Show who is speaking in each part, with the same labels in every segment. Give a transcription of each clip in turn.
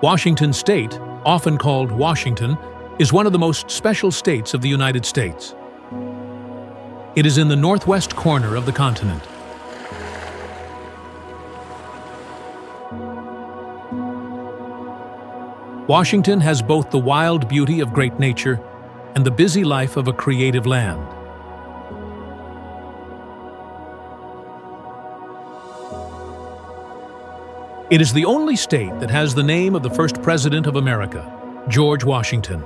Speaker 1: Washington State, often called Washington, is one of the most special states of the United States. It is in the northwest corner of the continent. Washington has both the wild beauty of great nature and the busy life of a creative land. It is the only state that has the name of the first president of America, George Washington.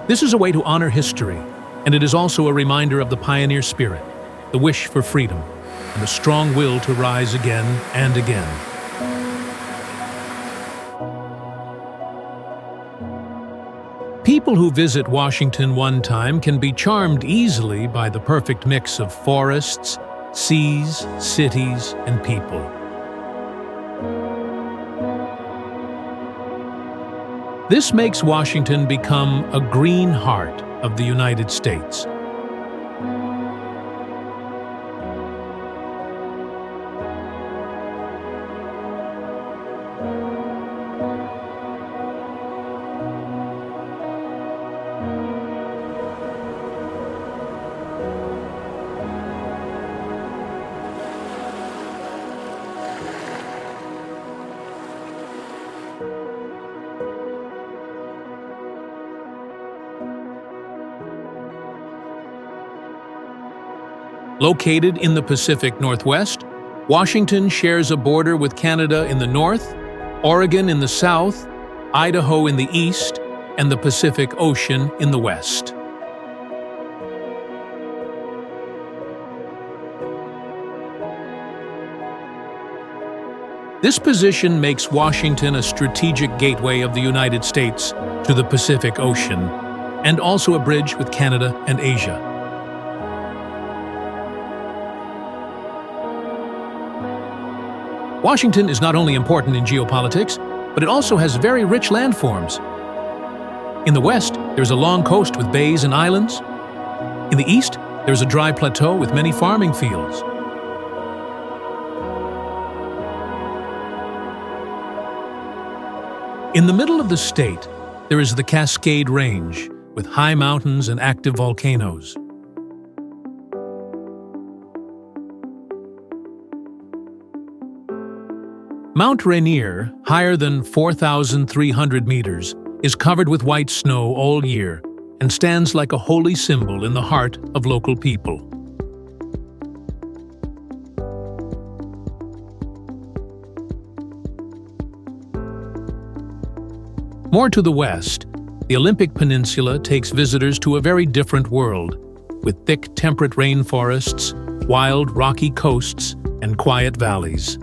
Speaker 1: This is a way to honor history, and it is also a reminder of the pioneer spirit, the wish for freedom, and the strong will to rise again and again. People who visit Washington one time can be charmed easily by the perfect mix of forests, seas, cities, and people. This makes Washington become a green heart of the United States. Located in the Pacific Northwest, Washington shares a border with Canada in the north, Oregon in the south, Idaho in the east, and the Pacific Ocean in the west. This position makes Washington a strategic gateway of the United States to the Pacific Ocean, and also a bridge with Canada and Asia. Washington is not only important in geopolitics, but it also has very rich landforms. In the west, there's a long coast with bays and islands. In the east, there's a dry plateau with many farming fields. In the middle of the state, there is the Cascade Range, with high mountains and active volcanoes. Mount Rainier, higher than 4,300 meters, is covered with white snow all year and stands like a holy symbol in the heart of local people. More to the west, the Olympic Peninsula takes visitors to a very different world, with thick temperate rainforests, wild rocky coasts, and quiet valleys.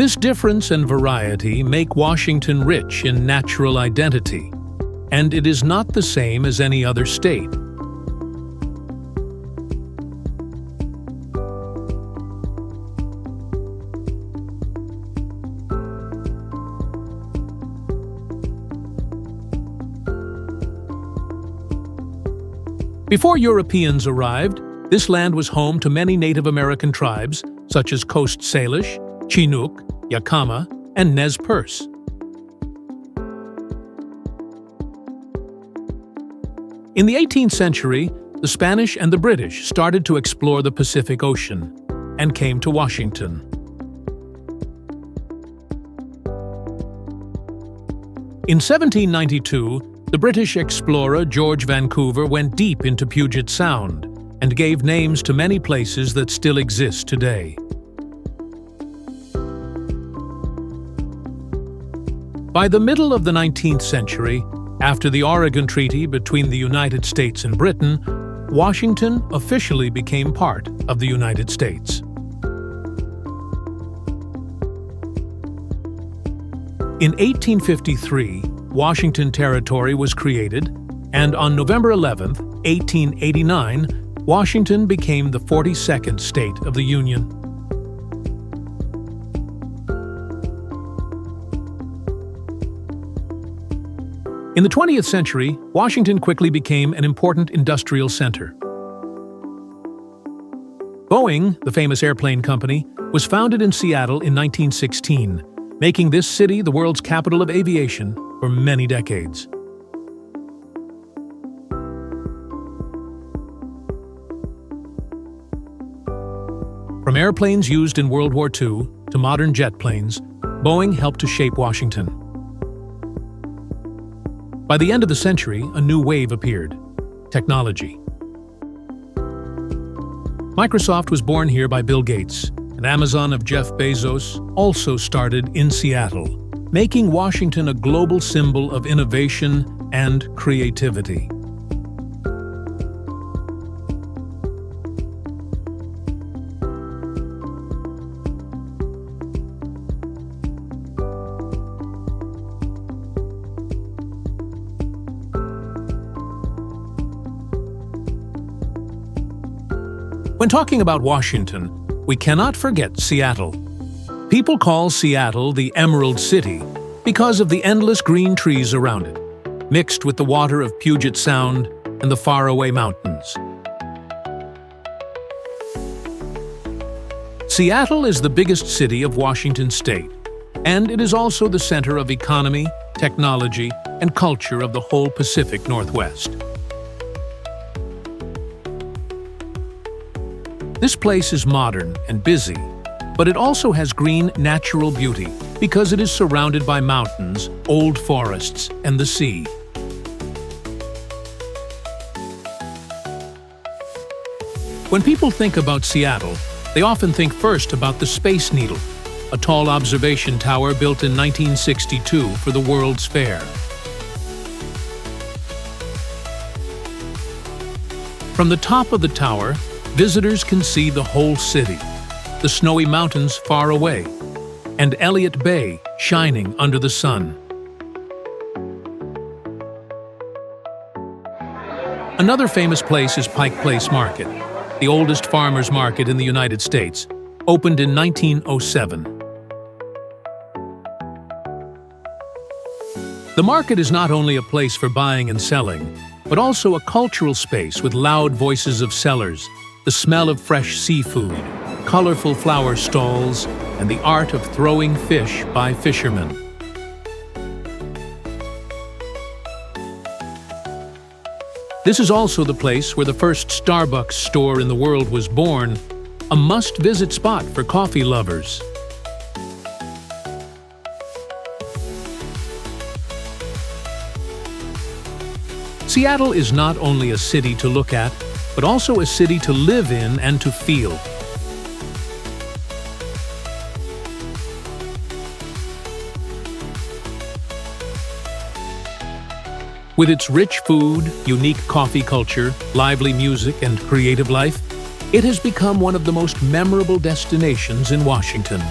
Speaker 1: This difference and variety make Washington rich in natural identity, and it is not the same as any other state. Before Europeans arrived, this land was home to many Native American tribes, such as Coast Salish, Chinook, Yakama, and Nez Perce. In the 18th century, the Spanish and the British started to explore the Pacific Ocean and came to Washington. In 1792, the British explorer George Vancouver went deep into Puget Sound and gave names to many places that still exist today. By the middle of the 19th century, after the Oregon Treaty between the United States and Britain, Washington officially became part of the United States. In 1853, Washington Territory was created, and on November 11, 1889, Washington became the 42nd state of the Union. In the 20th century, Washington quickly became an important industrial center. Boeing, the famous airplane company, was founded in Seattle in 1916, making this city the world's capital of aviation for many decades. From airplanes used in World War II to modern jet planes, Boeing helped to shape Washington. By the end of the century, a new wave appeared: technology. Microsoft was born here by Bill Gates, and Amazon of Jeff Bezos also started in Seattle, making Washington a global symbol of innovation and creativity. When talking about Washington, we cannot forget Seattle. People call Seattle the Emerald City because of the endless green trees around it, mixed with the water of Puget Sound and the faraway mountains. Seattle is the biggest city of Washington state, and it is also the center of economy, technology, and culture of the whole Pacific Northwest. This place is modern and busy, but it also has green natural beauty because it is surrounded by mountains, old forests, and the sea. When people think about Seattle, they often think first about the Space Needle, a tall observation tower built in 1962 for the World's Fair. From the top of the tower, visitors can see the whole city, the snowy mountains far away, and Elliott Bay shining under the sun. Another famous place is Pike Place Market, the oldest farmers' market in the United States, opened in 1907. The market is not only a place for buying and selling, but also a cultural space with loud voices of sellers, the smell of fresh seafood, colorful flower stalls, and the art of throwing fish by fishermen. This is also the place where the first Starbucks store in the world was born, a must-visit spot for coffee lovers. Seattle is not only a city to look at, but also a city to live in and to feel. With its rich food, unique coffee culture, lively music, and creative life, it has become one of the most memorable destinations in Washington.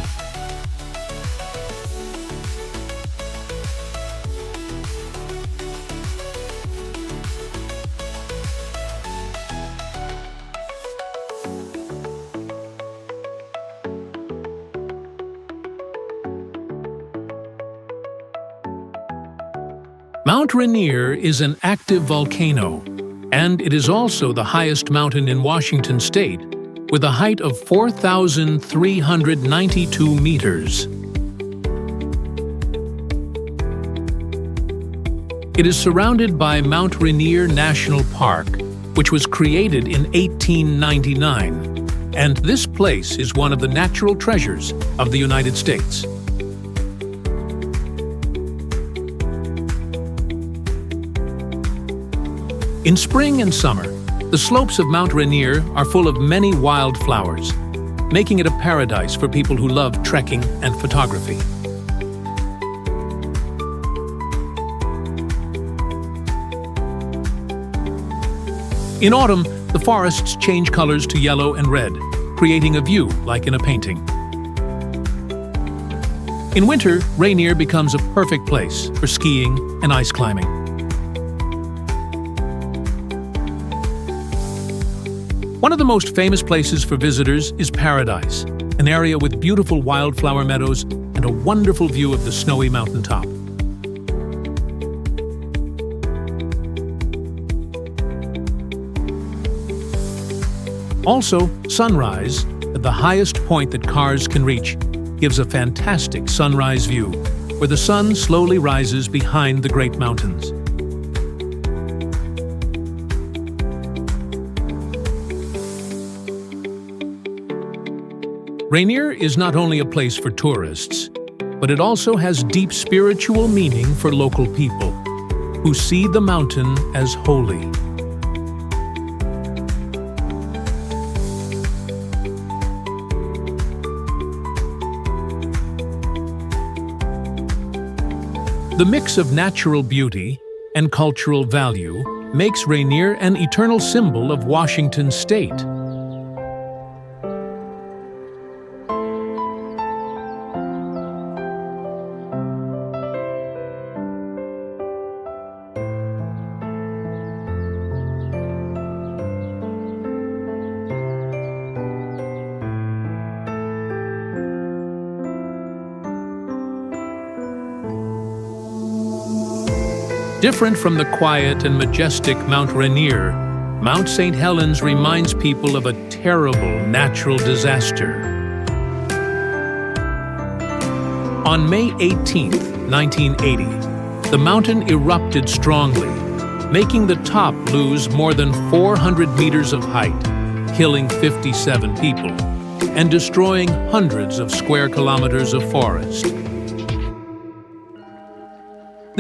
Speaker 1: Mount Rainier is an active volcano, and it is also the highest mountain in Washington state, with a height of 4,392 meters. It is surrounded by Mount Rainier National Park, which was created in 1899, and this place is one of the natural treasures of the United States. In spring and summer, the slopes of Mount Rainier are full of many wildflowers, making it a paradise for people who love trekking and photography. In autumn, the forests change colors to yellow and red, creating a view like in a painting. In winter, Rainier becomes a perfect place for skiing and ice climbing. One of the most famous places for visitors is Paradise, an area with beautiful wildflower meadows and a wonderful view of the snowy mountaintop. Also, sunrise, at the highest point that cars can reach, gives a fantastic sunrise view, where the sun slowly rises behind the great mountains. Rainier is not only a place for tourists, but it also has deep spiritual meaning for local people, who see the mountain as holy. The mix of natural beauty and cultural value makes Rainier an eternal symbol of Washington state. Different from the quiet and majestic Mount Rainier, Mount St. Helens reminds people of a terrible natural disaster. On May 18, 1980, the mountain erupted strongly, making the top lose more than 400 meters of height, killing 57 people, and destroying hundreds of square kilometers of forest.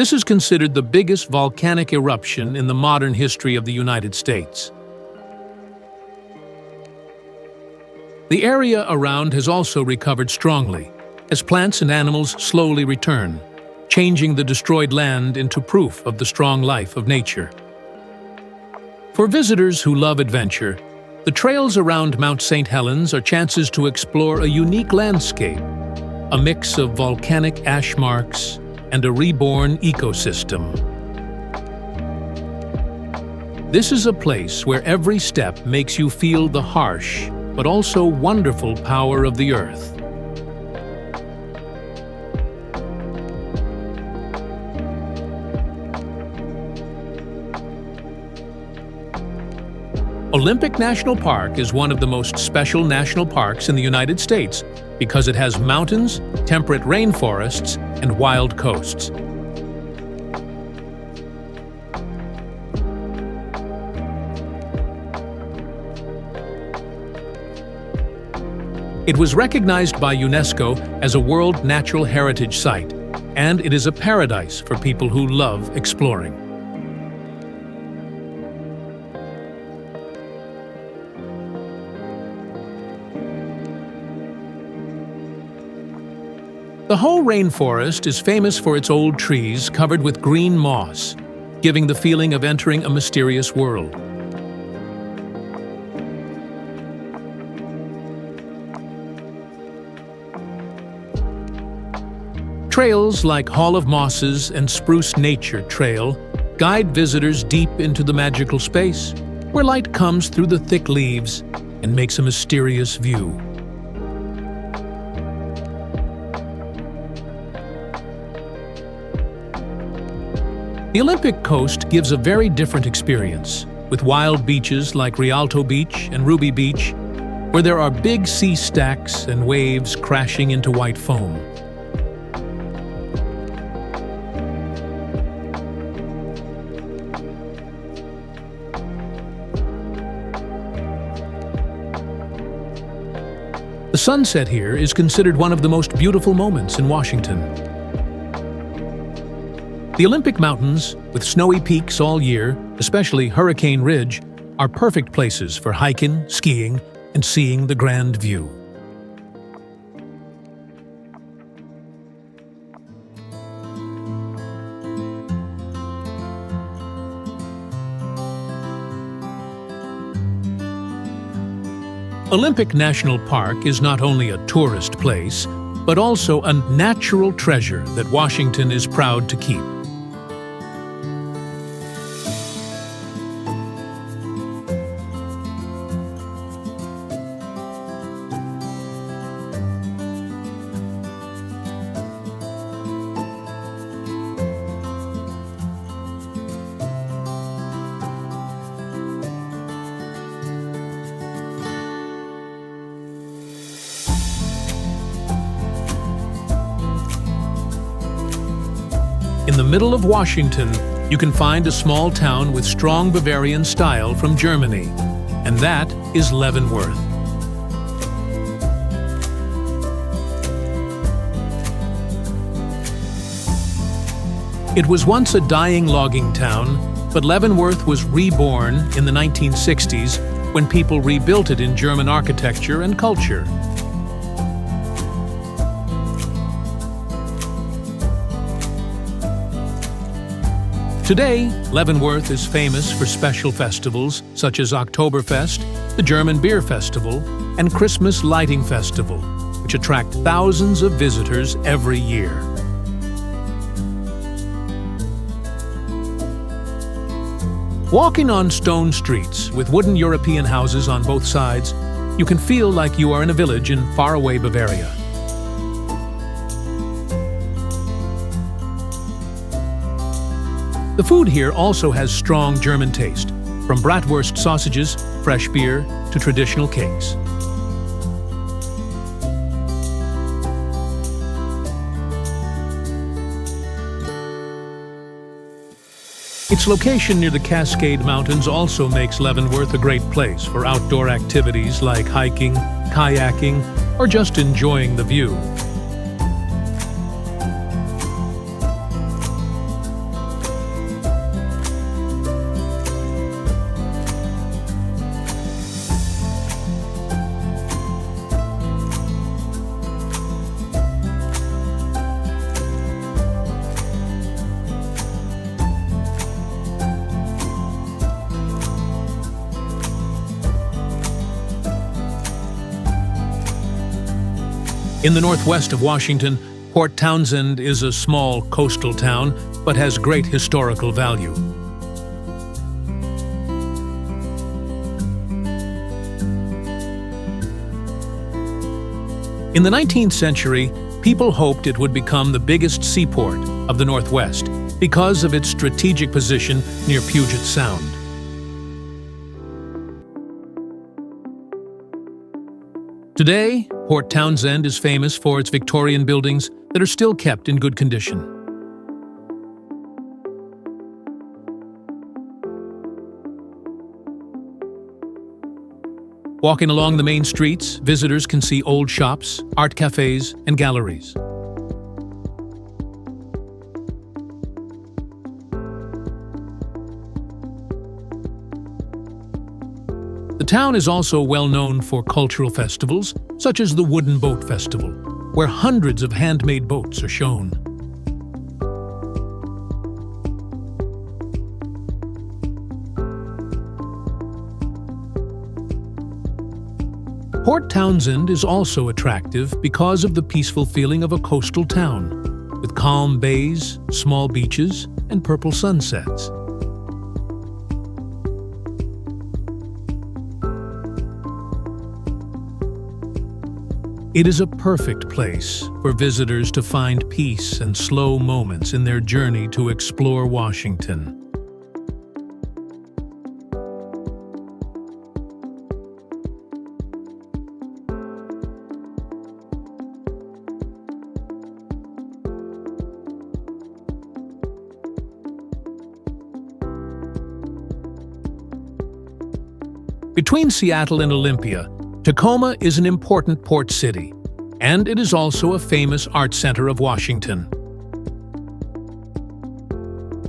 Speaker 1: This is considered the biggest volcanic eruption in the modern history of the United States. The area around has also recovered strongly, as plants and animals slowly return, changing the destroyed land into proof of the strong life of nature. For visitors who love adventure, the trails around Mount St. Helens are chances to explore a unique landscape, a mix of volcanic ash marks and a reborn ecosystem. This is a place where every step makes you feel the harsh, but also wonderful power of the earth. Olympic National Park is one of the most special national parks in the United States because it has mountains, temperate rainforests, and wild coasts. It was recognized by UNESCO as a World Natural Heritage Site, and it is a paradise for people who love exploring. The whole rainforest is famous for its old trees covered with green moss, giving the feeling of entering a mysterious world. Trails like Hall of Mosses and Spruce Nature Trail guide visitors deep into the magical space, where light comes through the thick leaves and makes a mysterious view. The Olympic Coast gives a very different experience, with wild beaches like Rialto Beach and Ruby Beach, where there are big sea stacks and waves crashing into white foam. The sunset here is considered one of the most beautiful moments in Washington. The Olympic Mountains, with snowy peaks all year, especially Hurricane Ridge, are perfect places for hiking, skiing, and seeing the grand view. Olympic National Park is not only a tourist place, but also a natural treasure that Washington is proud to keep. In the middle of Washington, you can find a small town with strong Bavarian style from Germany, and that is Leavenworth. It was once a dying logging town, but Leavenworth was reborn in the 1960s when people rebuilt it in German architecture and culture. Today, Leavenworth is famous for special festivals such as Oktoberfest, the German Beer Festival, and Christmas Lighting Festival, which attract thousands of visitors every year. Walking on stone streets with wooden European houses on both sides, you can feel like you are in a village in faraway Bavaria. The food here also has strong German taste, from bratwurst sausages, fresh beer, to traditional cakes. Its location near the Cascade Mountains also makes Leavenworth a great place for outdoor activities like hiking, kayaking, or just enjoying the view. In the northwest of Washington, Port Townsend is a small coastal town, but has great historical value. In the 19th century, people hoped it would become the biggest seaport of the Northwest because of its strategic position near Puget Sound. Today, Port Townsend is famous for its Victorian buildings that are still kept in good condition. Walking along the main streets, visitors can see old shops, art cafes, and galleries. The town is also well known for cultural festivals, such as the Wooden Boat Festival, where hundreds of handmade boats are shown. Port Townsend is also attractive because of the peaceful feeling of a coastal town, with calm bays, small beaches, and purple sunsets. It is a perfect place for visitors to find peace and slow moments in their journey to explore Washington. Between Seattle and Olympia, Tacoma is an important port city, and it is also a famous art center of Washington.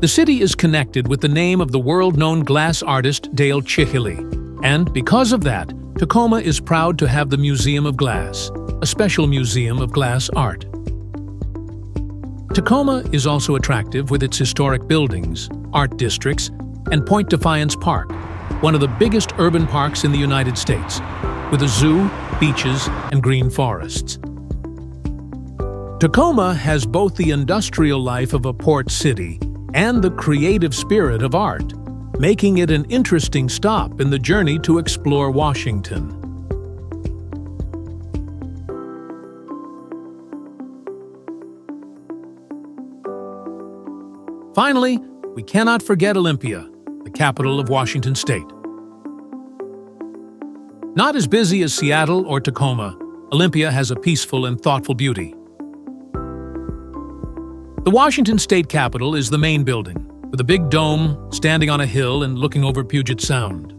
Speaker 1: The city is connected with the name of the world-known glass artist Dale Chihili, and because of that, Tacoma is proud to have the Museum of Glass, a special museum of glass art. Tacoma is also attractive with its historic buildings, art districts, and Point Defiance Park, one of the biggest urban parks in the United States, with a zoo, beaches, and green forests. Tacoma has both the industrial life of a port city and the creative spirit of art, making it an interesting stop in the journey to explore Washington. Finally, we cannot forget Olympia, the capital of Washington State. Not as busy as Seattle or Tacoma, Olympia has a peaceful and thoughtful beauty. The Washington State Capitol is the main building, with a big dome standing on a hill and looking over Puget Sound.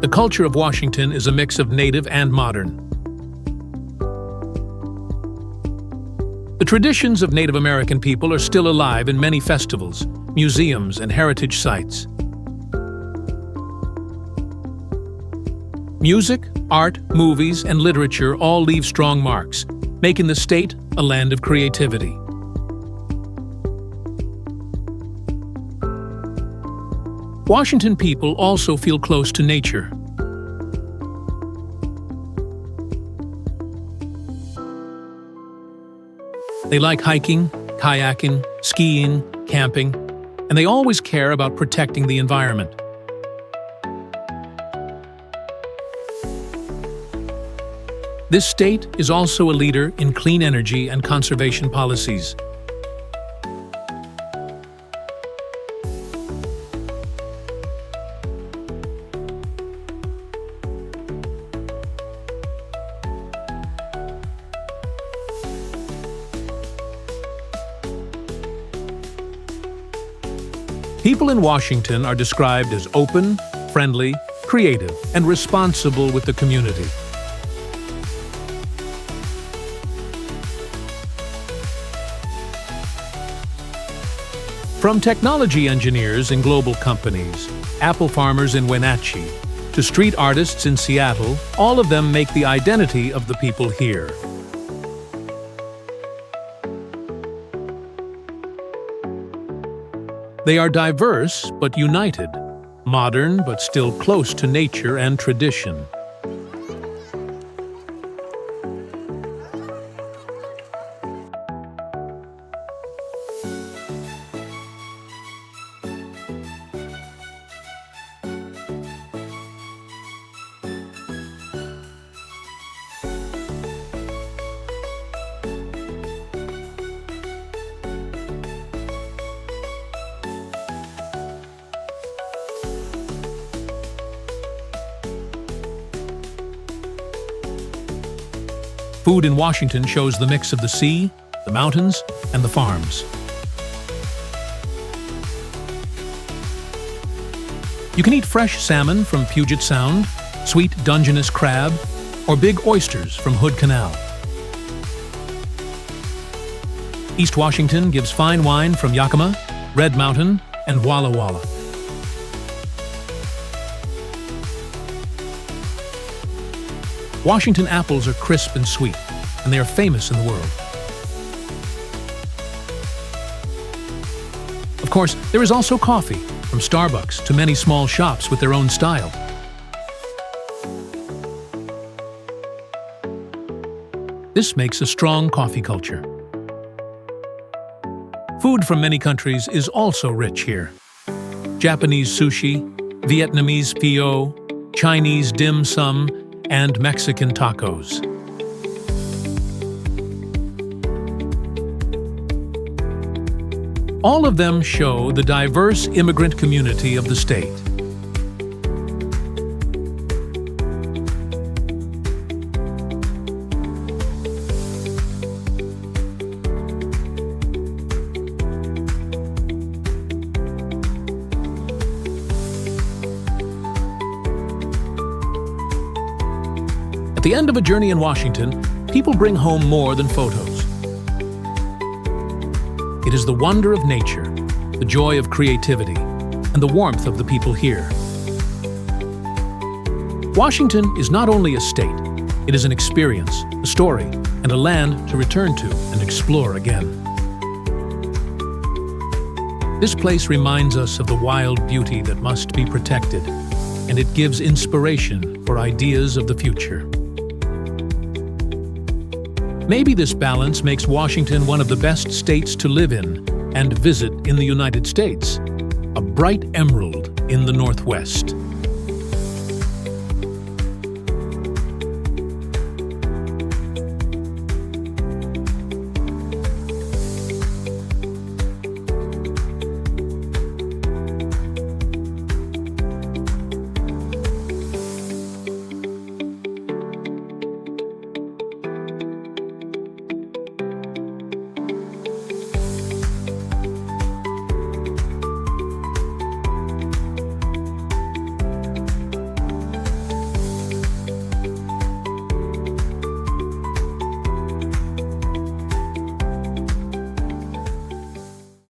Speaker 1: The culture of Washington is a mix of native and modern. The traditions of Native American people are still alive in many festivals, museums, and heritage sites. Music, art, movies, and literature all leave strong marks, making the state a land of creativity. Washington people also feel close to nature. They like hiking, kayaking, skiing, camping, and they always care about protecting the environment. This state is also a leader in clean energy and conservation policies. People in Washington are described as open, friendly, creative, and responsible with the community. From technology engineers in global companies, apple farmers in Wenatchee, to street artists in Seattle, all of them make the identity of the people here. They are diverse but united, modern but still close to nature and tradition. Food in Washington shows the mix of the sea, the mountains, and the farms. You can eat fresh salmon from Puget Sound, sweet Dungeness crab, or big oysters from Hood Canal. East Washington gives fine wine from Yakima, Red Mountain, and Walla Walla. Washington apples are crisp and sweet, and they are famous in the world. Of course, there is also coffee, from Starbucks to many small shops with their own style. This makes a strong coffee culture. Food from many countries is also rich here. Japanese sushi, Vietnamese pho, Chinese dim sum, and Mexican tacos. All of them show the diverse immigrant community of the state. At the end of a journey in Washington, people bring home more than photos. It is the wonder of nature, the joy of creativity, and the warmth of the people here. Washington is not only a state, it is an experience, a story, and a land to return to and explore again. This place reminds us of the wild beauty that must be protected, and it gives inspiration for ideas of the future. Maybe this balance makes Washington one of the best states to live in and visit in the United States, a bright emerald in the Northwest.